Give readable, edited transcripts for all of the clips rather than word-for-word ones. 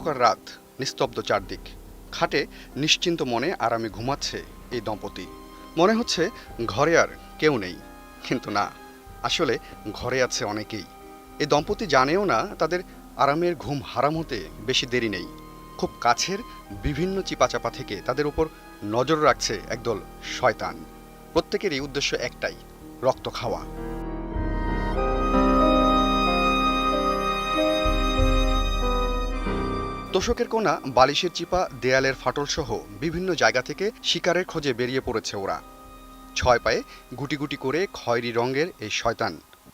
অন্ধকার রাত, নিস্তব্ধ চারদিক। খাটে নিশ্চিন্ত মনে আরামে ঘুমাচ্ছে এই দম্পতি। মনে হচ্ছে ঘরে আর কেউ নেই, কিন্তু না, আসলে ঘরে আছে অনেকেই। এই দম্পতি জানেও না তাদের আরামের ঘুম হারাম হতে বেশি দেরি নেই। খুব কাছের বিভিন্ন চিপাচাপা থেকে তাদের উপর নজর রাখছে একদল শয়তান। প্রত্যেকেরই উদ্দেশ্য একটাই, রক্ত খাওয়া। তোশকের কোণা, বালিশের চিপা, দেয়ালের ফাটলসহ বিভিন্ন জায়গা থেকে শিকারের খোঁজে বেরিয়ে পড়েছে ওরা। ছয় পায়ে গুটি গুটি করে খয়েরি রঙের এই শয়তান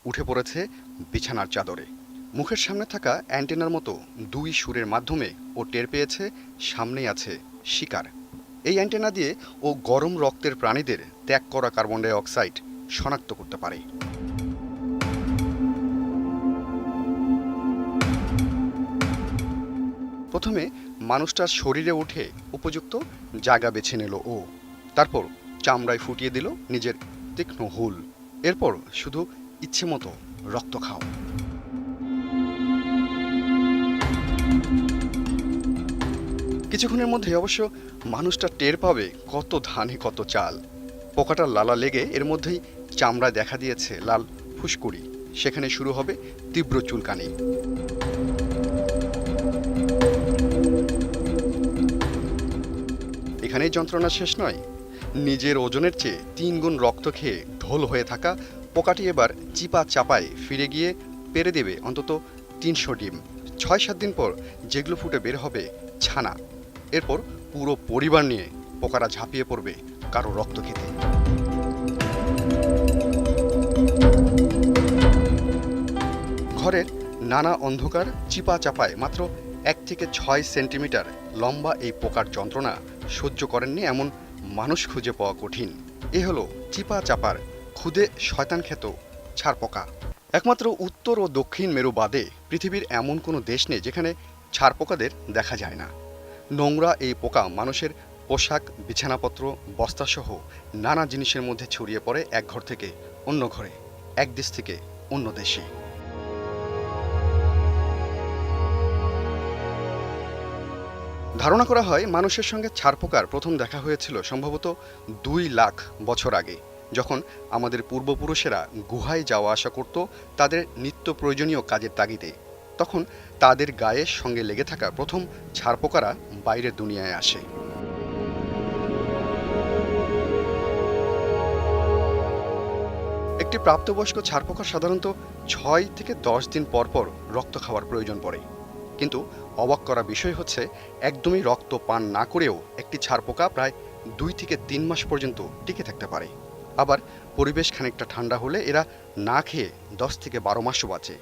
উঠে পড়েছে বিছানার চাদরে। মুখের সামনে থাকা অ্যান্টেনার মতো দুই সুরের মাধ্যমে ও টের পেয়েছে সামনেই আছে শিকার। এই অ্যান্টেনা দিয়ে ও গরম রক্তের প্রাণীদের ত্যাগ করা কার্বন ডাই অক্সাইড শনাক্ত করতে পারে। প্রথমে মানুষটার শরীরে উঠে উপযুক্ত জায়গা বেছে নিল ও। তারপর চামড়ায় ফুটিয়ে দিল নিজের তীক্ষ্ণ হুল। এরপর শুধু ইচ্ছে মতো রক্ত খাও। কিছুক্ষণের মধ্যে অবশ্য মানুষটা টের পাবে কত ধানে কত চাল। পোকাটার লালা লেগে এর মধ্যেই চামড়ায় দেখা দিয়েছে লাল ফুসকুড়ি। সেখানে শুরু হবে তীব্র চুলকানি। এখানেই যন্ত্রণা শেষ নয়। নিজের ওজনের চেয়ে 3 গুণ রক্ত খেয়ে ঢোল হয়ে থাকা পোকাটি এবার চিপা চাপায় ফিরে গিয়ে পেরে দেবে অন্তত 300 ডিম। 6-7 দিন পর যেগুলো ফুটে বের হবে ছানা। এরপর পুরো পরিবার নিয়ে পোকারা ঝাঁপিয়ে পড়বে কারো রক্ত খেতে। ঘরের নানা অন্ধকার চিপা চাপায় মাত্র 1 থেকে 6 সেন্টিমিটার লম্বা এই পোকার যন্ত্রণা সহ্য করেননি এমন মানুষ খুঁজে পাওয়া কঠিন। এ হলো চিপা চাপার খুদে শয়তান খ্যাত ছারপোকা। একমাত্র উত্তর ও দক্ষিণ মেরু বাদে পৃথিবীর এমন কোনো দেশ নেই যেখানে ছারপোকাদের দেখা যায় না। নোংরা এই পোকা মানুষের পোশাক, বিছানাপত্র, বস্তাসহ নানা জিনিসের মধ্যে ছড়িয়ে পড়ে এক ঘর থেকে অন্য ঘরে, এক দেশ থেকে অন্য দেশে। ধারণা করা হয় মানুষের সঙ্গে ছারপোকার প্রথম দেখা হয়েছিল সম্ভবত 2 লাখ বছর আগে, যখন আমাদের পূর্বপুরুষেরা গুহায় যাওয়া আসা করত তাদের নিত্য প্রয়োজনীয় কাজের তাগিদে। তখন তাদের গায়ের সঙ্গে লেগে থাকা প্রথম ছারপোকারা বাইরের দুনিয়ায় আসে। একটি প্রাপ্তবয়স্ক ছারপোকার সাধারণত 6 থেকে 10 দিন পর পর রক্ত খাওয়ার প্রয়োজন পড়ে। কিন্তু অবাক করা বিষয় হচ্ছে, একদমই রক্ত পান না করেও একটি ছারপোকা প্রায় 2 থেকে 3 মাস পর্যন্ত টিকে থাকতে পারে। আবার পরিবেশ খানিকটা ঠান্ডা হলে এরা না খেয়ে 10 থেকে 12 মাসও বাঁচে।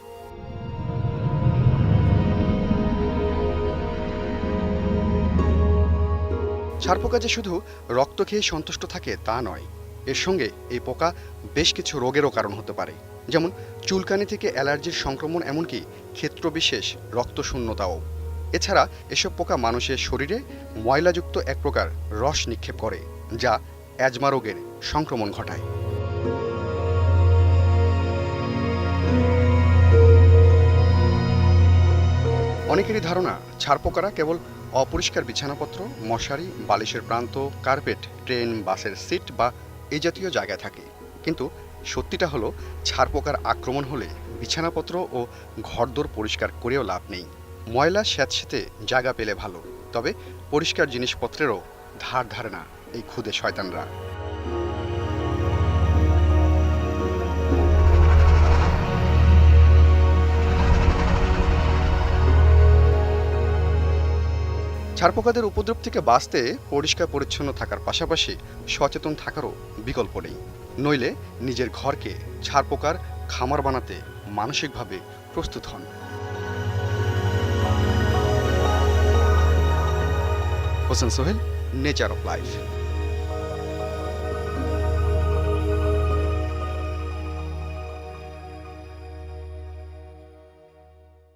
ছারপোকা যে শুধু রক্ত খেয়ে সন্তুষ্ট থাকে তা নয়, এর সঙ্গে এই পোকা বেশ কিছু রোগেরও কারণ হতে পারে, যেমন চুলকানি থেকে অ্যালার্জির সংক্রমণ, এমনকি ক্ষেত্রবিশেষ রক্তশূন্যতাও। এছাড়া এসব পোকা মানুষের শরীরে ময়লাযুক্ত এক প্রকার রস নিক্ষেপ করে, যা অ্যাজমা রোগের সংক্রমণ ঘটায়। অনেকেরই ধারণা ছারপোকারা কেবল অপরিষ্কার বিছানাপত্র, মশারি, বালিশের প্রান্ত, কার্পেট, ট্রেন, বাসের সিট বা এই জাতীয় জায়গায় থাকে। কিন্তু সত্যিটা হলো, ছারপোকার আক্রমণ হলে বিছানাপত্র ও ঘরদোর পরিষ্কার করেও লাভ নেই। ময়লা স্যাঁতসেঁতে জায়গা পেলে ভালো, তবে পরিষ্কার জিনিসপত্রেরও ধার ধারে না এই ক্ষুদে শয়তানরা। ছারপোকাদের উপদ্রব থেকে বাঁচতে পরিষ্কার পরিচ্ছন্ন থাকার পাশাপাশি সচেতন থাকারও বিকল্প নেই। নইলে নিজের ঘরকে ছারপোকার খামার বানাতে মানসিকভাবে প্রস্তুত হন। Hossain Sohel, nature of life.